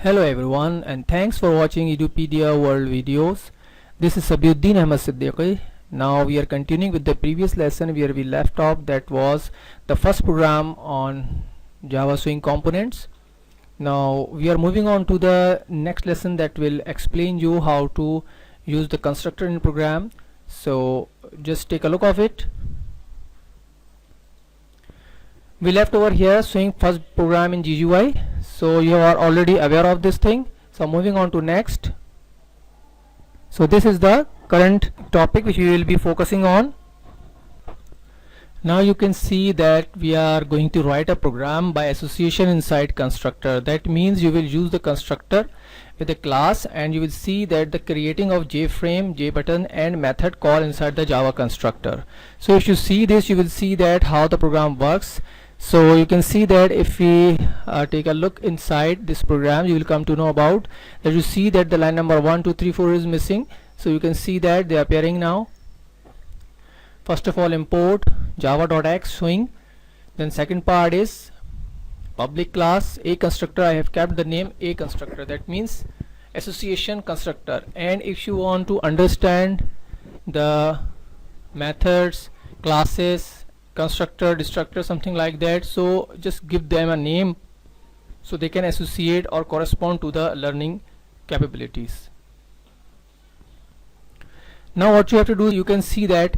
Hello everyone, and thanks for watching Edupedia World videos. This is Sabiuddin Ahmad Siddiqui. Now we are continuing with the previous lesson where we left off. That was the first program on Java Swing components. Now we are moving on to the next lesson that will explain you how to use the constructor in program. So just take a look of it. We left over here Swing first program in GUI, so you are already aware of this thing. So moving on to next. So this is the current topic which we will be focusing on. Now you can see that we are going to write a program by association inside constructor. That means you will use the constructor with a class, and you will see that the creating of JFrame, JButton and method call inside the Java constructor. So if you see this, you will see that how the program works. So you can see that if we take a look inside this program, you will come to know about that. You see that the line number 1, 2, 3, 4 is missing. So you can see that they are appearing now. First of all, import java.x swing. Then second part is public class a constructor. I have kept the name a constructor. That means association constructor. And if you want to understand the methods, classes, constructor, destructor, something like that, so just give them a name so they can associate or correspond to the learning capabilities. Now what you have to do, you can see that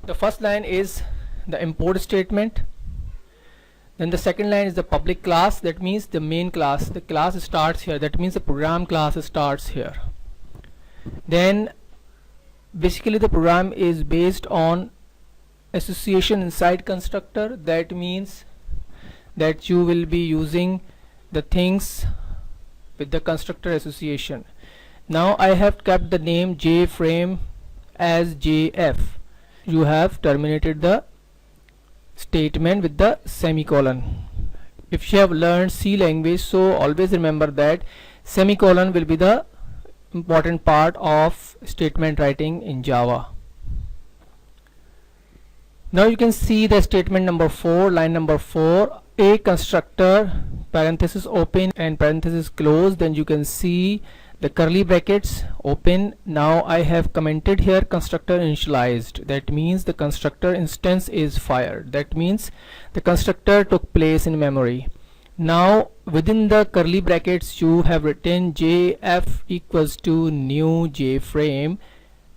the first line is the import statement, then the second line is the public class. That means the main class, the class starts here. That means the program class starts here. Then basically the program is based on association inside constructor. That means that you will be using the things with the constructor association. Now I have kept the name JFrame as JF. You have terminated the statement with the semicolon. If you have learned C language, so always remember that semicolon will be the important part of statement writing in Java. Now you can see the statement number 4, line number 4, a constructor, parenthesis open and parenthesis close. Then you can see the curly brackets open. Now I have commented here constructor initialized. That means the constructor instance is fired. That means the constructor took place in memory. Now within the curly brackets you have written JF equals to new JFrame,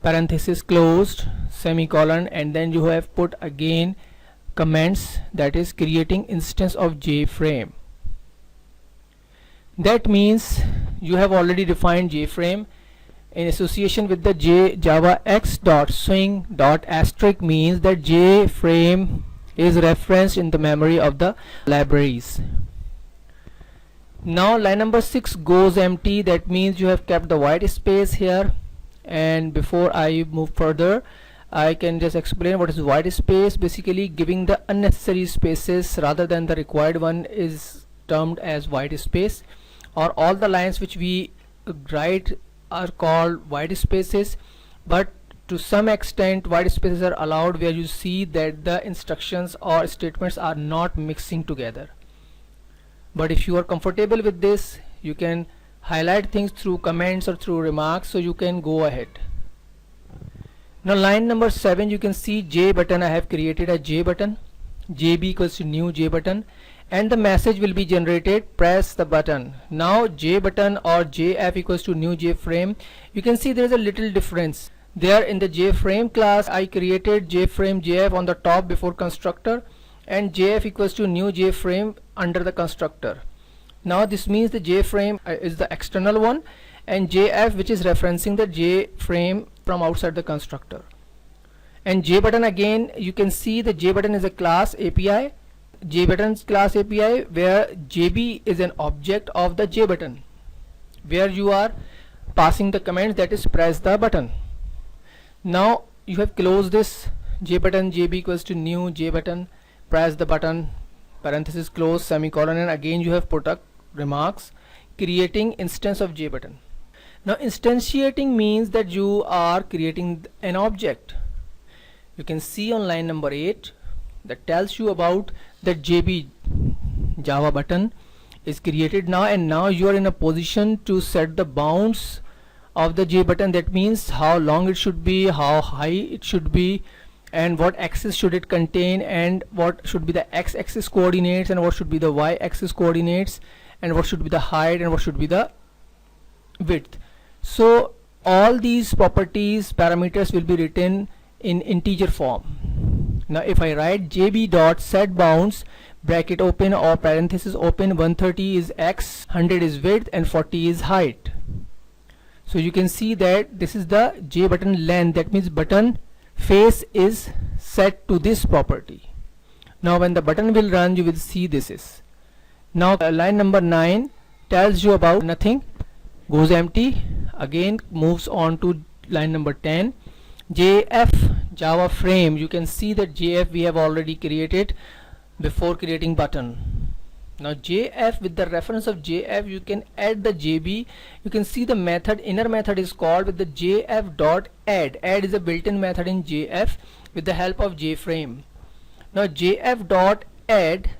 parenthesis closed, semicolon, and then you have put again comments, that is creating instance of JFrame. That means you have already defined JFrame in association with the java x dot swing dot asterisk, means that JFrame is referenced in the memory of the libraries. Now line number 6 goes empty. That means you have kept the white space here. And before I move further, I can just explain what is white space. Basically giving the unnecessary spaces rather than the required one is termed as white space, or all the lines which we write are called white spaces, but to some extent white spaces are allowed where you see that the instructions or statements are not mixing together. But if you are comfortable with this, you can highlight things through comments or through remarks, so you can go ahead. Now line number 7, you can see JButton. I have created a JButton, JB equals to new JButton, and the message will be generated, press the button. Now JButton or JF equals to new JFrame, you can see there is a little difference. There in the JFrame class I created JFrame JF on the top before constructor, and JF equals to new JFrame under the constructor. Now this means the JFrame is the external one, and JF which is referencing the JFrame from outside the constructor. And JButton, again you can see the JButton is a class API, JButton's class API, where JB is an object of the JButton, where you are passing the command, that is press the button. Now you have closed this JButton, JB equals to new JButton, press the button, parenthesis close, semicolon, and again you have put up remarks, creating instance of JButton. Now instantiating means that you are creating an object. You can see on line number 8 that tells you about the JB Java button is created now, and now you are in a position to set the bounds of the J button. That means how long it should be, how high it should be, and what axis should it contain, and what should be the x-axis coordinates, and what should be the y-axis coordinates, and what should be the height, and what should be the width. So all these properties, parameters will be written in integer form. Now if I write jb dot set bounds, bracket open or parenthesis open, 130 is x, 100 is width, and 40 is height. So you can see that this is the J button length. That means button face is set to this property. Now when the button will run, you will see this is. Now line number 9 tells you about nothing, goes empty. Again moves on to line number 10. JF Java frame. You can see that JF we have already created before creating button. Now JF, with the reference of JF you can add the JB. You can see the method, inner method is called with the JF dot add. Add is a built-in method in JF with the help of JFrame. Now JF dot add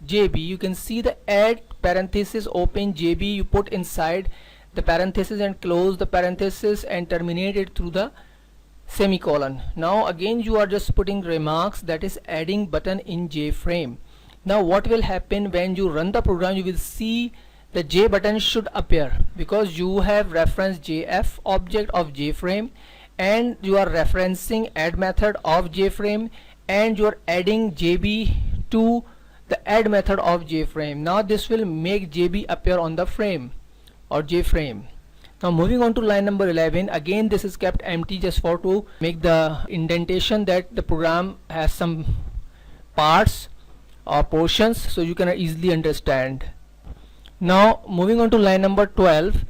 JB, you can see the add parenthesis open JB, you put inside the parenthesis and close the parenthesis and terminate it through the semicolon. Now again you are just putting remarks, that is adding button in JFrame. Now what will happen when you run the program, you will see the J button should appear because you have referenced JF object of JFrame and you are referencing add method of JFrame and you are adding JB to the add method of JFrame. Now this will make JB appear on the frame or JFrame. Now moving on to line number 11, again this is kept empty just for to make the indentation that the program has some parts or portions so you can easily understand. Now moving on to line number 12,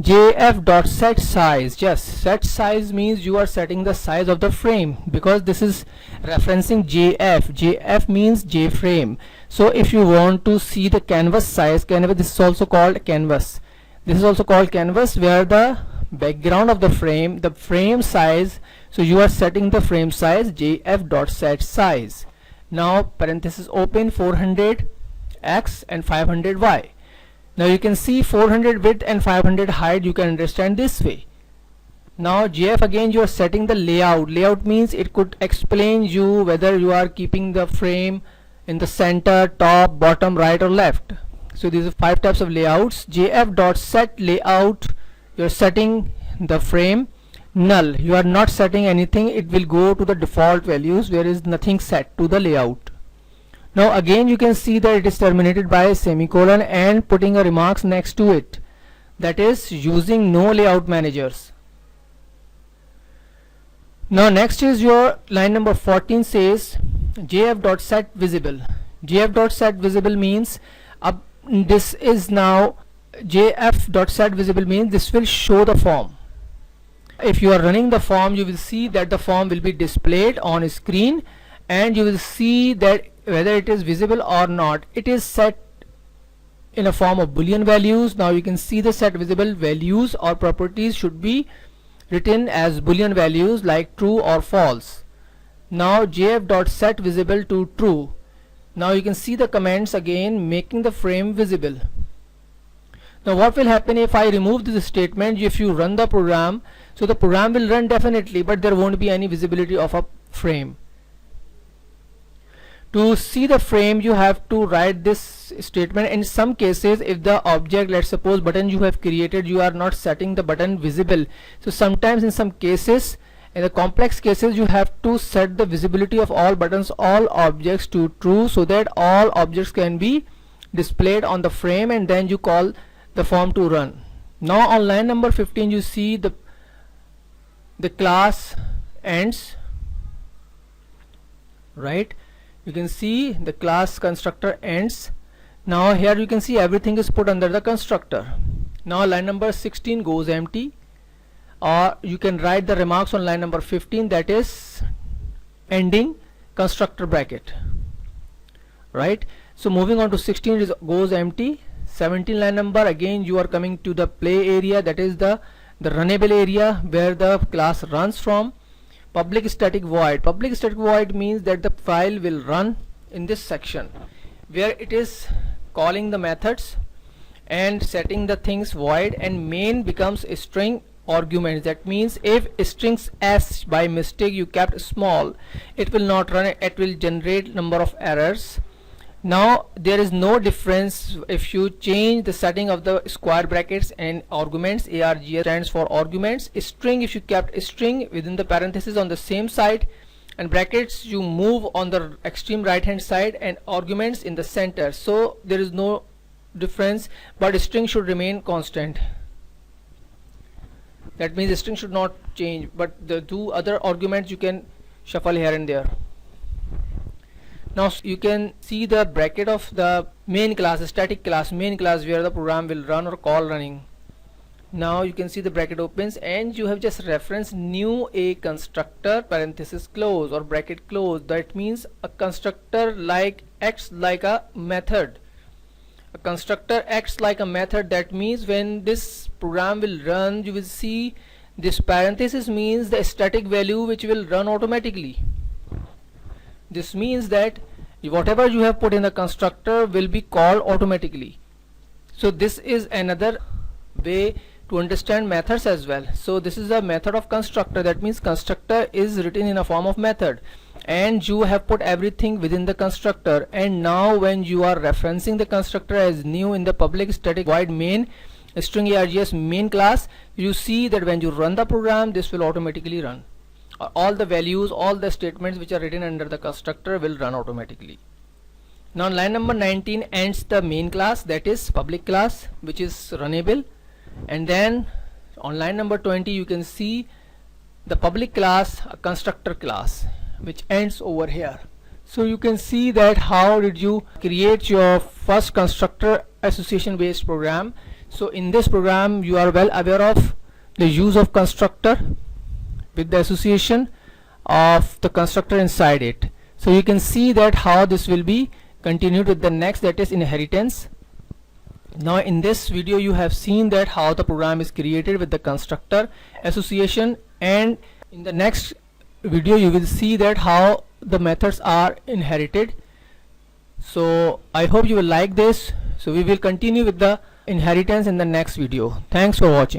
JF dot set size. Yes, set size means you are setting the size of the frame because this is referencing JF. JF means JFrame. So if you want to see the canvas size, this is also called canvas. This is also called canvas, where the background of the frame size, so you are setting the frame size JF dot set size. Now parenthesis open, 400 x and 500 y. Now you can see 400 width and 500 height, you can understand this way. Now JF, again you are setting the layout. Layout means it could explain you whether you are keeping the frame in the center, top, bottom, right or left. So these are 5 types of layouts. JF dot set layout, you are setting the frame. Null, you are not setting anything, it will go to the default values where is nothing set to the layout. Now again you can see that it is terminated by a semicolon and putting a remarks next to it, that is using no layout managers. Now next is your line number 14 says JF dot set visible. JF dot set visible means this is now JF dot set visible means this will show the form. If you are running the form, you will see that the form will be displayed on a screen and you will see that whether it is visible or not. It is set in a form of boolean values. Now you can see the set visible values or properties should be written as boolean values like true or false. Now JF dot set visible to true. Now you can see the comments again making the frame visible. Now what will happen if I remove this statement? If you run the program, so the program will run definitely, but there won't be any visibility of a frame. To see the frame you have to write this statement. In some cases, if the object, let's suppose button you have created, you are not setting the button visible, so sometimes in some cases, in the complex cases, you have to set the visibility of all buttons, all objects to true, so that all objects can be displayed on the frame and then you call the form to run. Now on line number 15 you see the class ends, right? You can see the class constructor ends. Now here you can see everything is put under the constructor. Now line number 16 goes empty, or you can write the remarks on line number 15, that is ending constructor bracket, right? So moving on to 16 goes empty. 17 line number, again you are coming to the play area, that is the runnable area where the class runs from. Public static void. Public static void means that the file will run in this section where it is calling the methods and setting the things void, and main becomes a string arguments. That means if strings s by mistake you kept small, it will not run, it will generate number of errors. Now there is no difference if you change the setting of the square brackets and arguments. args stands for arguments. String, if you kept a string within the parenthesis on the same side, and brackets you move on the extreme right hand side, and arguments in the center. So there is no difference, but string should remain constant. That means the string should not change, but the two other arguments you can shuffle here and there. Now you can see the bracket of the main class, the static class, main class, where the program will run or call running. Now you can see the bracket opens, and you have just referenced new a constructor parenthesis close or bracket close. That means a constructor like acts like a method. A constructor acts like a method. That means when this program will run, you will see this parenthesis means the static value which will run automatically. This means that whatever you have put in the constructor will be called automatically. So this is another way to understand methods as well. So this is a method of constructor. That means constructor is written in a form of method, and you have put everything within the constructor. And now when you are referencing the constructor as new in the public static void main string args main class, you see that when you run the program, this will automatically run. All the values, all the statements which are written under the constructor will run automatically. Now line number 19 ends the main class, that is public class, which is runnable. And then on line number 20 you can see the public class, a constructor class, which ends over here. So you can see that how did you create your first constructor association based program. So in this program you are well aware of the use of constructor with the association of the constructor inside it. So you can see that how this will be continued with the next, that is inheritance. Now in this video you have seen that how the program is created with the constructor association, and in the next video you will see that how the methods are inherited. So I hope you will like this. So we will continue with the inheritance in the next video. Thanks for watching.